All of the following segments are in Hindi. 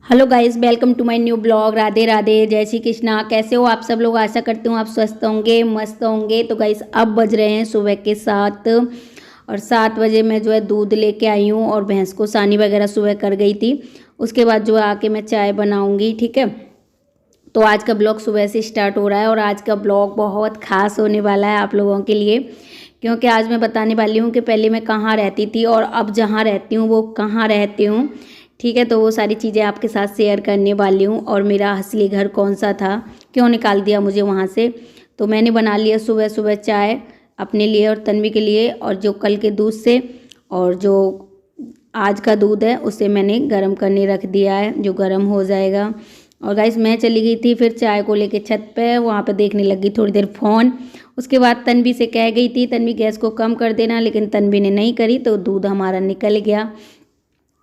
Hello guys, welcome to my new blog. Radhe Radhe, जय श्री कृष्णा। कैसे हो आप सब लोग? आशा करती हूँ आप स्वस्थ होंगे, मस्त होंगे। तो गाइस अब बज रहे हैं सुबह के 7 और 7 बजे मैं जो है दूध लेके आई हूँ और भैंस को सानी वगैरह सुबह कर गई थी। उसके बाद जो है आके मैं चाय बनाऊँगी, ठीक है। तो आज का ब्लॉग सुबह से स्टार्ट हो रहा है और आज का ब्लॉग बहुत ख़ास होने वाला है आप लोगों के लिए, क्योंकि आज मैं बताने वाली हूँ कि पहले मैं कहाँ रहती थी और अब जहाँ रहती हूँ वो कहाँ रहती हूँ, ठीक है। तो वो सारी चीज़ें आपके साथ शेयर करने वाली हूँ और मेरा असली घर कौन सा था, क्यों निकाल दिया मुझे वहाँ से। तो मैंने बना लिया सुबह सुबह चाय अपने लिए और तन्वी के लिए, और जो कल के दूध से और जो आज का दूध है उसे मैंने गर्म करने रख दिया है, जो गर्म हो जाएगा। और गाइस मैं चली गई थी फिर चाय को लेके छत पे, वहाँ पे देखने लगी थोड़ी देर फ़ोन। उसके बाद तन्वी से कह गई थी तन्वी गैस को कम कर देना, लेकिन तन्वी ने नहीं करी तो दूध हमारा निकल गया।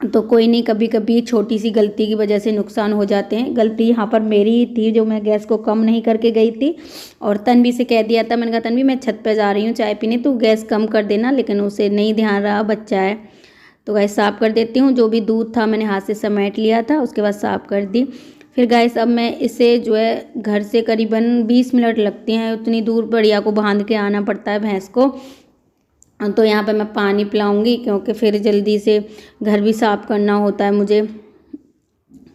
तो कोई नहीं, कभी कभी छोटी सी गलती की वजह से नुकसान हो जाते हैं। गलती यहाँ पर मेरी ही थी, जो मैं गैस को कम नहीं करके गई थी और तन्वी से कह दिया था। मैंने कहा तन्वी मैं छत पे जा रही हूँ चाय पीने, तू गैस कम कर देना, लेकिन उसे नहीं ध्यान रहा, बच्चा है। तो गैस साफ़ कर देती हूँ। जो भी दूध था मैंने हाथ से समेट लिया था, उसके बाद साफ़ कर दी। फिर गैस अब मैं इसे जो है घर से करीबन 20 मिनट लगते हैं, उतनी दूर बढ़िया को बांध के आना पड़ता है भैंस को। तो यहाँ पे मैं पानी पिलाऊंगी क्योंकि फिर जल्दी से घर भी साफ़ करना होता है मुझे।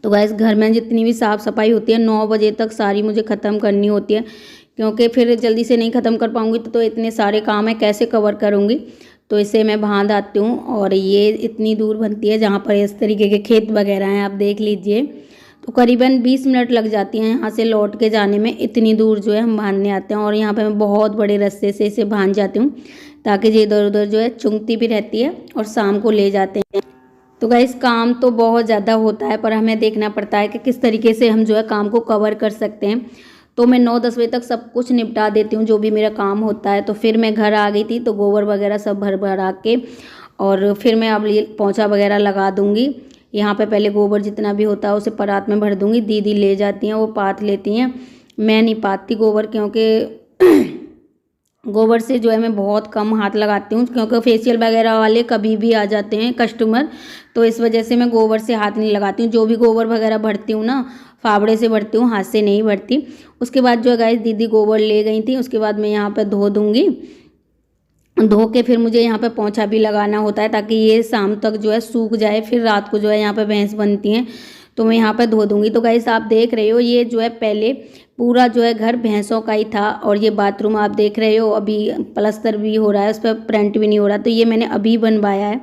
तो गैस घर में जितनी भी साफ़ सफाई होती है 9 बजे तक सारी मुझे ख़त्म करनी होती है, क्योंकि फिर जल्दी से नहीं ख़त्म कर पाऊँगी तो इतने सारे काम है कैसे कवर करूँगी। तो इसे मैं बांध आती हूँ और ये इतनी दूर बनती है जहाँ पर इस तरीके के खेत वगैरह हैं, आप देख लीजिए। तो करीबन 20 मिनट लग जाती हैं यहाँ से लौट के जाने में, इतनी दूर जो है हम बांधने आते हैं। और यहाँ पे मैं बहुत बड़े रस्से से इसे बांध जाती हूँ ताकि ये इधर उधर जो है चुंगती भी रहती है और शाम को ले जाते हैं। तो गाइस काम तो बहुत ज़्यादा होता है, पर हमें देखना पड़ता है कि किस तरीके से हम जो है काम को कवर कर सकते हैं। तो मैं 9-10 बजे तक सब कुछ निपटा देती हूँ जो भी मेरा काम होता है। तो फिर मैं घर आ गई थी तो गोबर वगैरह सब भर भरा के और फिर मैं अब ये पोंछा वगैरह लगा दूँगी। यहाँ पे पहले गोबर जितना भी होता है उसे परात में भर दूँगी, दीदी ले जाती हैं, वो पाथ लेती हैं। मैं नहीं पाती गोबर, क्योंकि गोबर से जो है मैं बहुत कम हाथ लगाती हूँ, क्योंकि फेशियल वगैरह वाले कभी भी आ जाते हैं कस्टमर, तो इस वजह से मैं गोबर से हाथ नहीं लगाती हूँ। जो भी गोबर वगैरह भरती हूँ ना, फावड़े से भरती हूँ, हाथ से नहीं भरती। उसके बाद जो है गाइस दीदी गोबर ले गई थी, उसके बाद मैं यहाँ पे धो दूँगी। धो के फिर मुझे यहाँ पे पोंछा भी लगाना होता है ताकि ये शाम तक जो है सूख जाए, फिर रात को जो है यहाँ पे भैंस बनती हैं तो मैं यहाँ पे धो दूँगी। तो गाइस आप देख रहे हो ये जो है पहले पूरा जो है घर भैंसों का ही था, और ये बाथरूम आप देख रहे हो अभी प्लस्तर भी हो रहा है, उस पर प्रिंट भी नहीं हो रहा। तो ये मैंने अभी बनवाया है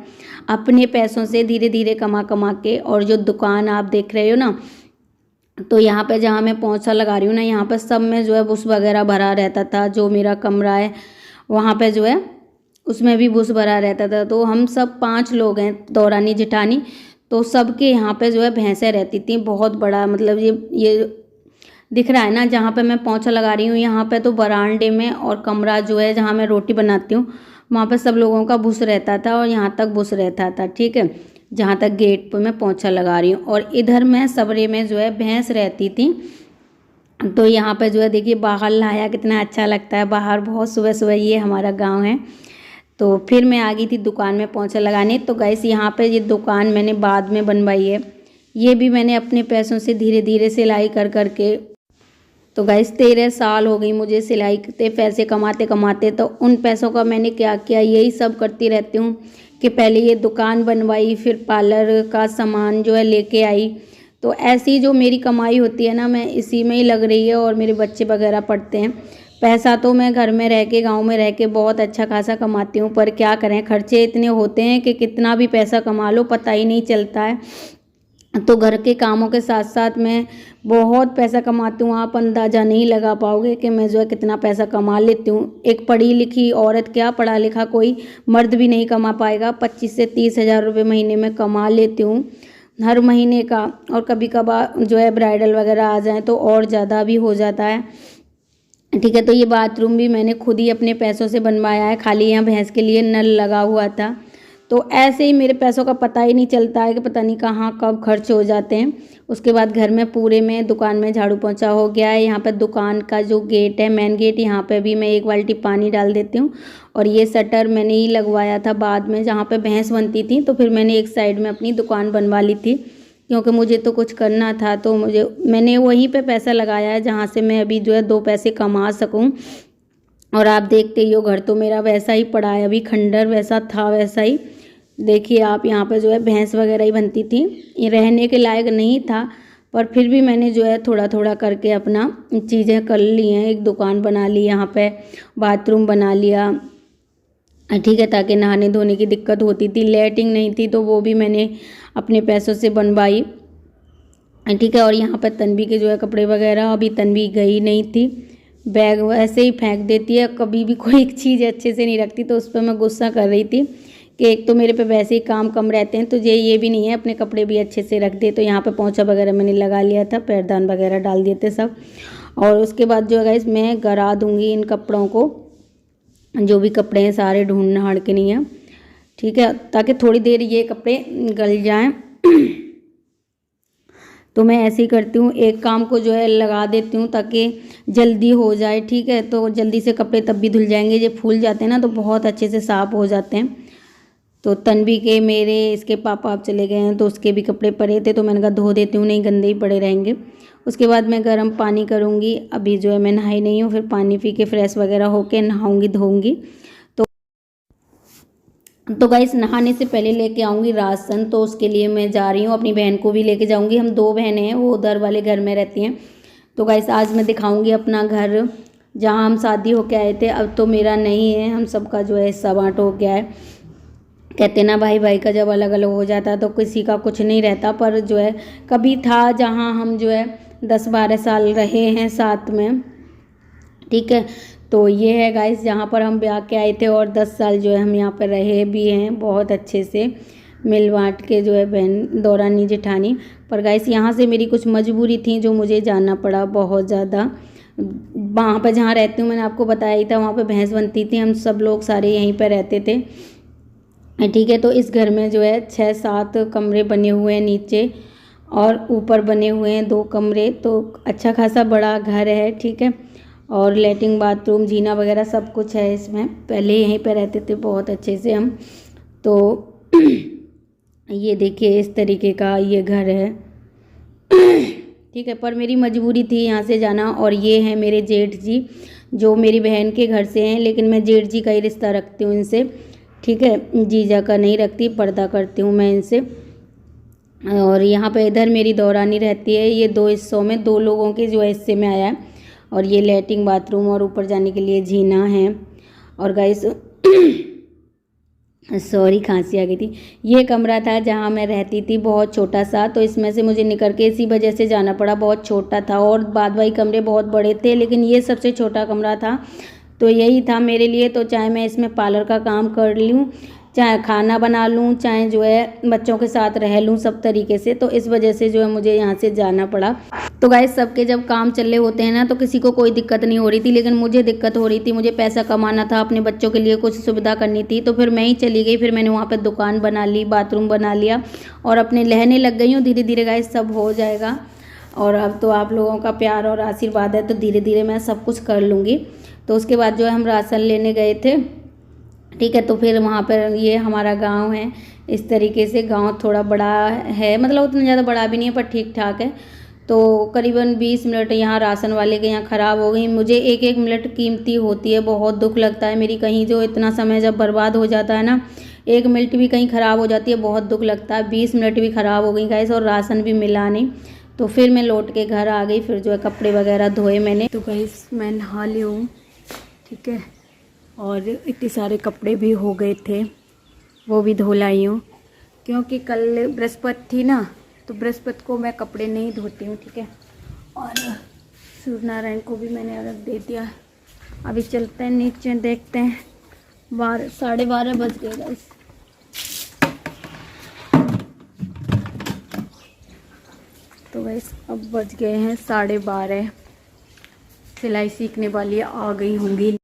अपने पैसों से, धीरे धीरे कमा कमा के। और जो दुकान आप देख रहे हो ना, तो यहाँ पे जहाँ मैं पोंछा लगा रही हूँ ना, यहाँ पर सब में जो है बुस वगैरह भरा रहता था। जो मेरा कमरा है वहाँ पे जो है उसमें भी बुस भरा रहता था। तो हम सब 5 लोग हैं, दौरानी जेठानी, तो सबके यहाँ पे जो है भैंसें रहती थी। बहुत बड़ा, मतलब ये दिख रहा है ना जहाँ पे मैं पोंछा लगा रही हूँ, यहाँ पे तो बरामदे में, और कमरा जो है जहाँ मैं रोटी बनाती हूँ वहाँ पे सब लोगों का बुस रहता था और यहाँ तक बुस रहता था, ठीक है, जहाँ तक गेट पे मैं पोंछा लगा रही हूँ। और इधर मैं सबरे में जो है भैंस रहती थी। तो यहाँ पे जो है देखिए बाहर लाया, कितना अच्छा लगता है बाहर बहुत सुबह सुबह, ये हमारा गाँव है। तो फिर मैं आ गई थी दुकान में पोंछा लगाने। तो गाइस यहाँ पे ये दुकान मैंने बाद में बनवाई है, ये भी मैंने अपने पैसों से धीरे धीरे सिलाई कर करके। तो गाइस 13 साल हो गई मुझे सिलाई के पैसे कमाते कमाते। तो उन पैसों का मैंने क्या किया, यही सब करती रहती हूँ कि पहले ये दुकान बनवाई, फिर पार्लर का सामान जो है लेके आई। तो ऐसी जो मेरी कमाई होती है ना, मैं इसी में ही लग रही है, और मेरे बच्चे वगैरह पढ़ते हैं। पैसा तो मैं घर में रह के, गाँव में रह के बहुत अच्छा खासा कमाती हूँ, पर क्या करें खर्चे इतने होते हैं कि कितना भी पैसा कमा लो पता ही नहीं चलता है। तो घर के कामों के साथ साथ मैं बहुत पैसा कमाती हूँ, आप अंदाज़ा नहीं लगा पाओगे कि मैं जो है कितना पैसा कमा लेती हूँ। एक पढ़ी लिखी औरत, क्या पढ़ा लिखा कोई मर्द भी नहीं कमा पाएगा, 25 से 30 हज़ार रुपये महीने में कमा लेती हूँ हर महीने का। और कभी कभार जो है ब्राइडल वगैरह आ जाए तो और ज़्यादा भी हो जाता है, ठीक है। तो ये बाथरूम भी मैंने खुद ही अपने पैसों से बनवाया है, खाली यहाँ भैंस के लिए नल लगा हुआ था। तो ऐसे ही मेरे पैसों का पता ही नहीं चलता है कि पता नहीं कहाँ कब खर्च हो जाते हैं। उसके बाद घर में पूरे में दुकान में झाड़ू पोंछा हो गया है। यहाँ पे दुकान का जो गेट है, मेन गेट, यहाँ पे भी मैं 1 बाल्टी पानी डाल देती हूँ। और ये शटर मैंने ही लगवाया था बाद में, जहाँ पे भैंस बनती थी, तो फिर मैंने एक साइड में अपनी दुकान बनवा ली थी, क्योंकि मुझे तो कुछ करना था, तो मैंने वहीं पे पैसा लगाया है जहाँ से मैं अभी जो है 2 पैसे कमा सकूँ। और आप देखते ही हो, घर तो मेरा वैसा ही पड़ा है, अभी खंडर वैसा था वैसा ही। देखिए आप, यहाँ पे जो है भैंस वगैरह ही बनती थी, ये रहने के लायक नहीं था, पर फिर भी मैंने जो है थोड़ा थोड़ा करके अपना चीज़ें कर ली हैं। एक दुकान बना ली, यहाँ पे बाथरूम बना लिया, ठीक है, ताकि नहाने धोने की दिक्कत होती थी, लैट्रिन नहीं थी, तो वो भी मैंने अपने पैसों से बनवाई, ठीक है। और यहाँ पर तन्वी के जो है कपड़े वगैरह, अभी तन्वी गई नहीं थी, बैग ऐसे ही फेंक देती है, कभी भी कोई एक चीज़ अच्छे से नहीं रखती, तो उस पर मैं गुस्सा कर रही थी कि एक तो मेरे पे वैसे ही काम कम रहते हैं, तो ये भी नहीं है अपने कपड़े भी अच्छे से रख दे। तो यहाँ पे पोंछा वगैरह मैंने लगा लिया था, पैरदान वगैरह डाल दिए थे सब। और उसके बाद जो है गाइस मैं गरा दूँगी इन कपड़ों को, जो भी कपड़े हैं सारे ढूंढ नहाड़ के नहीं है, ठीक है, ताकि थोड़ी देर ये कपड़े गल जाएं। तो मैं ऐसे ही करती हूँ, एक काम को जो है लगा देती हूँ ताकि जल्दी हो जाए, ठीक है। तो जल्दी से कपड़े तब भी धुल जाएंगे, ये फूल जाते हैं ना तो बहुत अच्छे से साफ़ हो जाते हैं। तो तन्वी के, मेरे, इसके पापा अब चले गए हैं, तो उसके भी कपड़े पड़े थे, तो मैंने कहा धो देती हूँ, नहीं गंदे ही पड़े रहेंगे। उसके बाद मैं गर्म पानी करूँगी, अभी जो है मैं नहाई नहीं हूँ, फिर पानी पी के फ्रेश वगैरह होके नहाऊँगी धोऊँगी। तो गाइस नहाने से पहले लेके आऊँगी राशन, तो उसके लिए मैं जा रही हूँ, अपनी बहन को भी लेके जाऊँगी। हम 2 बहनें हैं, वो उधर वाले घर में रहती हैं। तो गाइस आज मैं दिखाऊँगी अपना घर, जहाँ हम शादी होके आए थे। अब तो मेरा नहीं है, हम सबका जो है हिस्सा बाँट हो गया है। कहते ना भाई भाई का जब अलग अलग हो जाता है तो किसी का कुछ नहीं रहता, पर जो है कभी था जहाँ हम जो है 10-12 साल रहे हैं साथ में, ठीक है। तो ये है गाइस जहाँ पर हम ब्याह के आए थे, और 10 साल जो है हम यहाँ पर रहे भी हैं बहुत अच्छे से मिल बाँट के, जो है बहन दौरानी जेठानी। पर गाइस यहाँ से मेरी कुछ मजबूरी थी जो मुझे जाना पड़ा बहुत ज़्यादा। वहाँ पर जहाँ रहती हूँ मैंने आपको बताया ही था, वहाँ पर भैंस बनती थी, हम सब लोग सारे यहीं पर रहते थे, ठीक है। तो इस घर में जो है 6-7 कमरे बने हुए हैं नीचे, और ऊपर बने हुए हैं 2 कमरे, तो अच्छा खासा बड़ा घर है, ठीक है। और लैट्रिन बाथरूम जीना वगैरह सब कुछ है इसमें। पहले यहीं पे रहते थे बहुत अच्छे से हम। तो ये देखिए इस तरीके का ये घर है, ठीक है। पर मेरी मजबूरी थी यहाँ से जाना। और ये हैं मेरे जेठ जी, जो मेरी बहन के घर से हैं, लेकिन मैं जेठ जी का ही रिश्ता रखती हूँ इनसे, ठीक है, जीजा का नहीं रखती, पर्दा करती हूँ मैं इनसे। और यहाँ पे इधर मेरी दौरानी रहती है, ये 2 हिस्सों में 2 लोगों के जो है हिस्से में आया है। और ये लैट्रिन बाथरूम और ऊपर जाने के लिए जीना है। और गाइस सॉरी खांसी आ गई थी। ये कमरा था जहाँ मैं रहती थी, बहुत छोटा सा, तो इसमें से मुझे निकल के इसी वजह से जाना पड़ा, बहुत छोटा था। और बाद वाली कमरे बहुत बड़े थे, लेकिन ये सबसे छोटा कमरा था, तो यही था मेरे लिए। तो चाहे मैं इसमें पार्लर का काम कर लूँ, चाहे खाना बना लूँ, चाहे जो है बच्चों के साथ रह लूँ, सब तरीके से, तो इस वजह से जो है मुझे यहाँ से जाना पड़ा। तो गाइस सबके जब काम चले होते हैं ना, तो किसी को कोई दिक्कत नहीं हो रही थी, लेकिन मुझे दिक्कत हो रही थी, मुझे पैसा कमाना था, अपने बच्चों के लिए कुछ सुविधा करनी थी। तो फिर मैं ही चली गई, फिर मैंने वहाँ पर दुकान बना ली, बाथरूम बना लिया, और अपने रहने लग गई हूँ। धीरे धीरे गाइस सब हो जाएगा, और अब तो आप लोगों का प्यार और आशीर्वाद है, तो धीरे धीरे मैं सब कुछ कर लूँगी। तो उसके बाद जो है हम राशन लेने गए थे, ठीक है। तो फिर वहाँ पर ये हमारा गांव है, इस तरीके से गांव थोड़ा बड़ा है, मतलब उतना ज़्यादा बड़ा भी नहीं है पर ठीक ठाक है। तो करीबन 20 मिनट यहाँ राशन वाले के यहाँ ख़राब हो गई। मुझे 1-1 मिनट कीमती होती है, बहुत दुख लगता है मेरी कहीं जो इतना समय जब बर्बाद हो जाता है ना, 1 मिनट भी कहीं ख़राब हो जाती है, बहुत दुख लगता है। 20 मिनट भी ख़राब हो गई गाइस, और राशन भी मिला नहीं। तो फिर मैं लौट के घर आ गई, फिर जो है कपड़े वगैरह धोए मैंने। तो गाइस मैं नहा ली हूँ, ठीक है, और इतने सारे कपड़े भी हो गए थे, वो भी धो लाई हूँ, क्योंकि कल बृहस्पति थी ना, तो बृहस्पति को मैं कपड़े नहीं धोती हूँ, ठीक है। और सूर्य नारायण को भी मैंने अलग दे दिया। अभी चलते हैं नीचे, देखते हैं। 12:30 बज गए गाइस। तो गाइस अब बज गए हैं 12:30, सिलाई सीखने वाली आ गई होंगी।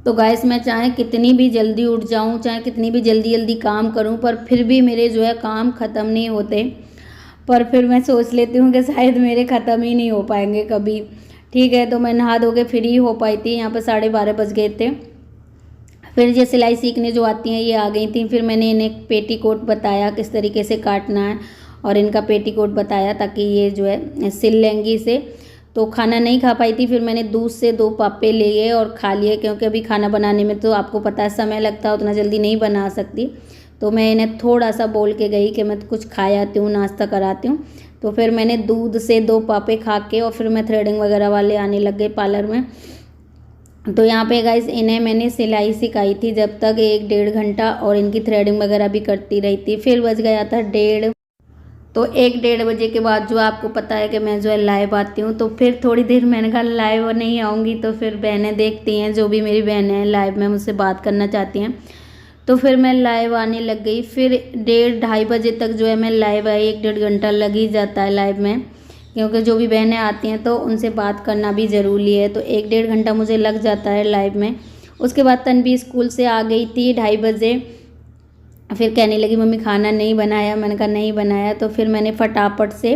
तो गाइस मैं चाहे कितनी भी जल्दी उठ जाऊं, चाहे कितनी भी जल्दी जल्दी काम करूं, पर फिर भी मेरे जो है काम ख़त्म नहीं होते। पर फिर मैं सोच लेती हूँ कि शायद मेरे ख़त्म ही नहीं हो पाएंगे कभी, ठीक है। तो मैं नहा धो के फ्री हो पाई थी, यहाँ पर 12:30 बज गए थे। फिर ये सिलाई सीखने जो आती हैं ये आ गई थी, फिर मैंने इन्हें पेटीकोट बताया किस तरीके से काटना है, और इनका पेटीकोट बताया ताकि ये जो है सिल लेंगी इसे। तो खाना नहीं खा पाई थी, फिर मैंने दूध से 2 पापे लिए और खा लिए, क्योंकि अभी खाना बनाने में तो आपको पता है समय लगता है, उतना जल्दी नहीं बना सकती। तो मैं इन्हें थोड़ा सा बोल के गई कि मैं कुछ खा आती हूँ, नाश्ता कराती हूँ। तो फिर मैंने दूध से 2 पापे खा के और फिर मैं थ्रेडिंग वगैरह वाले आने लग गए पार्लर में। तो यहाँ पे गाइस इन्हें मैंने सिलाई सिखाई थी जब तक 1-1.5 घंटा, और इनकी थ्रेडिंग वगैरह भी करती रही थी। फिर बज गया था 1:30। तो 1-1:30 बजे के बाद जो आपको पता है कि मैं जो है लाइव आती हूँ। तो फिर थोड़ी देर मैंने कहा लाइव नहीं आऊँगी, तो फिर बहनें देखती हैं, जो भी मेरी बहनें हैं लाइव में मुझसे बात करना चाहती हैं। तो फिर मैं लाइव आने लग गई। फिर 1:30-2:30 बजे तक जो है मैं लाइव आई। 1-1.5 घंटा लग ही जाता है लाइव में, क्योंकि जो भी बहनें आती हैं तो उनसे बात करना भी ज़रूरी है। तो 1-1.5 घंटा मुझे लग जाता है लाइव में। उसके बाद तन्वी स्कूल से आ गई थी 2:30 बजे। फिर कहने लगी मम्मी खाना नहीं बनाया। मैंने कहा नहीं बनाया। तो फिर मैंने फटाफट से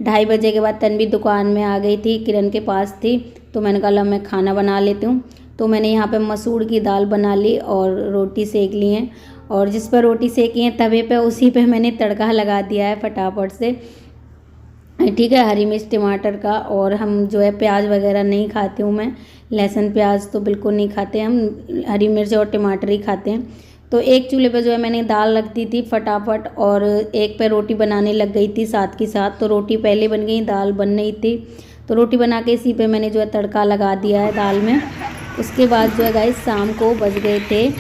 2:30 बजे के बाद तन्वी दुकान में आ गई थी, किरण के पास थी। तो मैंने कहा ला मैं खाना बना लेती हूँ। तो मैंने यहाँ पे मसूर की दाल बना ली और रोटी सेक ली हैं, और जिस पर रोटी सेकी है तवे पे उसी पे मैंने तड़का लगा दिया है फटाफट से, ठीक है, हरी मिर्च टमाटर का। और हम जो है प्याज वगैरह नहीं खाती हूँ मैं, लहसुन प्याज तो बिल्कुल नहीं खाते हम, हरी मिर्च और टमाटर ही खाते हैं। तो एक चूल्हे पे जो है मैंने दाल रख दी थी फटाफट, और एक पे रोटी बनाने लग गई थी साथ के साथ। तो रोटी पहले बन गई, दाल बन रही थी। तो रोटी बना के इसी पे मैंने जो है तड़का लगा दिया है दाल में। उसके बाद जो है गाइस शाम को बज गए थे।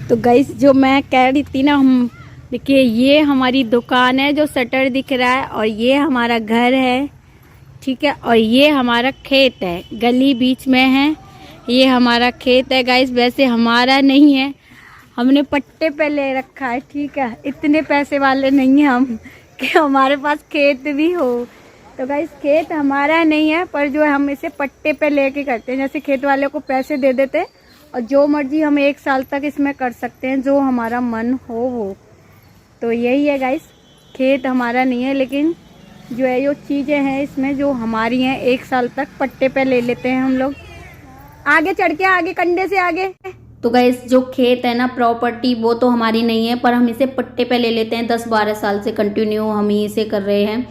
तो गाइस जो मैं कह रही थी ना, हम देखिए ये हमारी दुकान है जो शटर दिख रहा है, और ये हमारा घर है, ठीक है, और ये हमारा खेत है, गली बीच में है। ये हमारा खेत है गाइस, वैसे हमारा नहीं है, हमने पट्टे पे ले रखा है, ठीक है। इतने पैसे वाले नहीं हैं हम कि हमारे पास खेत भी हो। तो गाइस खेत हमारा नहीं है, पर जो है हम इसे पट्टे पे लेके करते हैं। जैसे खेत वाले को पैसे दे देते हैं, और जो मर्जी हम 1 साल तक इसमें कर सकते हैं, जो हमारा मन हो वो। तो यही है गाइस, खेत हमारा नहीं है, लेकिन जो है जो चीज़ें हैं इसमें जो हमारी हैं 1 साल तक पट्टे पे ले लेते हैं हम लोग। आगे चढ़ के, आगे कंडे से आगे। तो गाइस जो खेत है ना, प्रॉपर्टी, वो तो हमारी नहीं है, पर हम इसे पट्टे पे ले लेते हैं। 10-12 साल से कंटिन्यू हम ही इसे कर रहे हैं।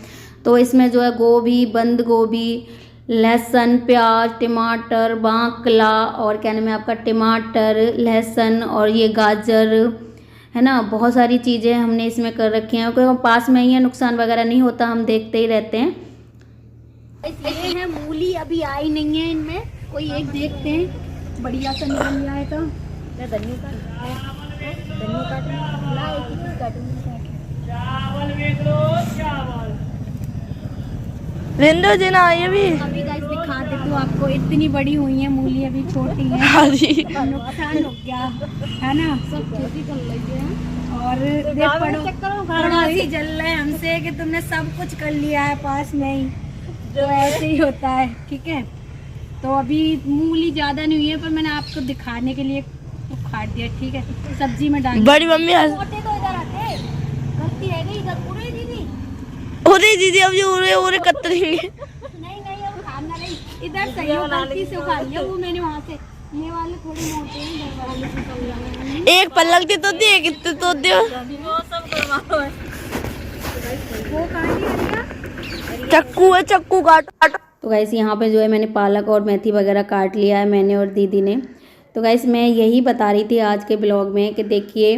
तो इसमें जो है गोभी, बंद गोभी, लहसुन, प्याज, टमाटर, बांकला, और क्या नाम है आपका, टमाटर, लहसुन, और ये गाजर है ना, बहुत सारी चीज़ें हमने इसमें कर रखी हैं, क्योंकि पास में ही है, नुकसान वगैरह नहीं होता, हम देखते ही रहते हैं। ये है मूली, अभी आई नहीं है इनमें, कोई एक देखते हैं बढ़िया सा निकल जाए तो। मैं धनिया विंडो जी ना ये भी अभी गाइस दिखा देती हूँ आपको, इतनी बड़ी हुई है मूली, अभी छोटी है। हाँ जी, नुकसान हो गया है ना, सब खेती कर लेते हैं। और देख पड़ोसी जल रहे हैं हमसे कि तुमने सब कुछ कर लिया है पास में ही, तो ऐसे ही होता है, ठीक है। तो अभी मूली ज्यादा नहीं हुई है, पर मैंने आपको दिखाने के लिए उखाड़ दिया, ठीक है, सब्जी में डाल। बड़ी मम्मी छोटे तो इधर आते, गलती है गई इधर पूरे दीदी। अरे दीदी अब जो उरे कतरेंगे। नहीं अब खाना नहीं, इधर सही हो, गलती से उखाड़ लिया वो मैंने वहाँ से। ये वाले थोड़े मोटे हैं, इधर वाले से चल रहे हैं। एक पलक थी तो दिए कितने तो दियो, वो काट लिया, चक्कू है, चक्कू काटो। तो गाइस यहाँ पे जो है मैंने पालक और मेथी वगैरह काट लिया है, मैंने और दीदी ने। तो गाइस मैं यही बता रही थी आज के ब्लॉग में कि देखिए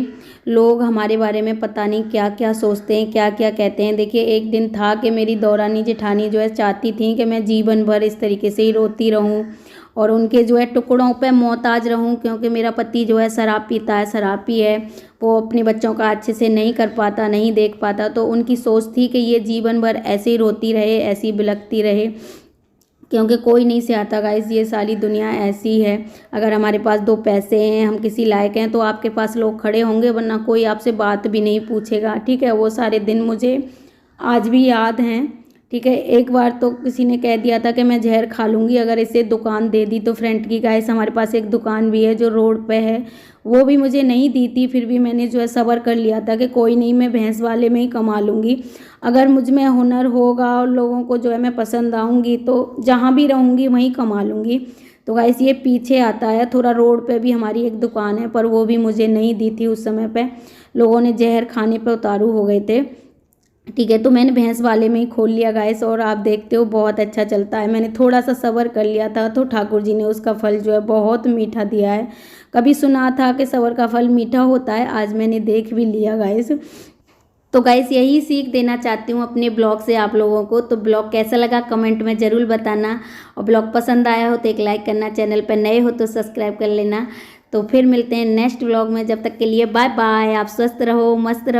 लोग हमारे बारे में पता नहीं क्या क्या सोचते हैं, क्या क्या कहते हैं। देखिए एक दिन था कि मेरी दौरानी जेठानी जो है चाहती थी कि मैं जीवन भर इस तरीके से ही रोती रहूं और उनके जो है टुकड़ों पे मोहताज रहूं, क्योंकि मेरा पति जो है शराब पीता है, शराबी है, वो अपने बच्चों का अच्छे से नहीं कर पाता, नहीं देख पाता। तो उनकी सोच थी कि ये जीवन भर ऐसे ही रोती रहे, ऐसे ही बिलखती रहे, क्योंकि कोई नहीं से आता गाइस, ये सारी दुनिया ऐसी है। अगर हमारे पास 2 पैसे हैं, हम किसी लायक हैं, तो आपके पास लोग खड़े होंगे, वरना कोई आपसे बात भी नहीं पूछेगा, ठीक है। वो सारे दिन मुझे आज भी याद हैं, ठीक है। एक बार तो किसी ने कह दिया था कि मैं जहर खा लूँगी अगर इसे दुकान दे दी तो। फ्रेंड की गाइस हमारे पास एक दुकान भी है जो रोड पे है, वो भी मुझे नहीं दी थी, फिर भी मैंने जो है सब्र कर लिया था कि कोई नहीं, मैं भैंस वाले में ही कमा लूँगी। अगर मुझ में हुनर होगा और लोगों को जो है मैं पसंद आऊँगी तो जहाँ भी रहूँगी वहीं कमा लूँगी। तो गाइस ये पीछे आता है, थोड़ा रोड पे भी हमारी एक दुकान है, पर वो भी मुझे नहीं दी थी उस समय पे, लोगों ने जहर खाने पे उतारू हो गए थे। ठीक है, तो मैंने भैंस वाले में ही खोल लिया गाइस, और आप देखते हो बहुत अच्छा चलता है। मैंने थोड़ा सा सब्र कर लिया था तो ठाकुर जी ने उसका फल जो है बहुत मीठा दिया है। कभी सुना था कि सब्र का फल मीठा होता है, आज मैंने देख भी लिया गाइस। तो गाइस यही सीख देना चाहती हूँ अपने ब्लॉग से आप लोगों को। तो ब्लॉग कैसा लगा कमेंट में ज़रूर बताना, और ब्लॉग पसंद आया हो तो एक लाइक करना, चैनल पर नए हो तो सब्सक्राइब कर लेना। तो फिर मिलते हैं नेक्स्ट ब्लॉग में, जब तक के लिए बाय बाय। आप स्वस्थ रहो, मस्त रहो।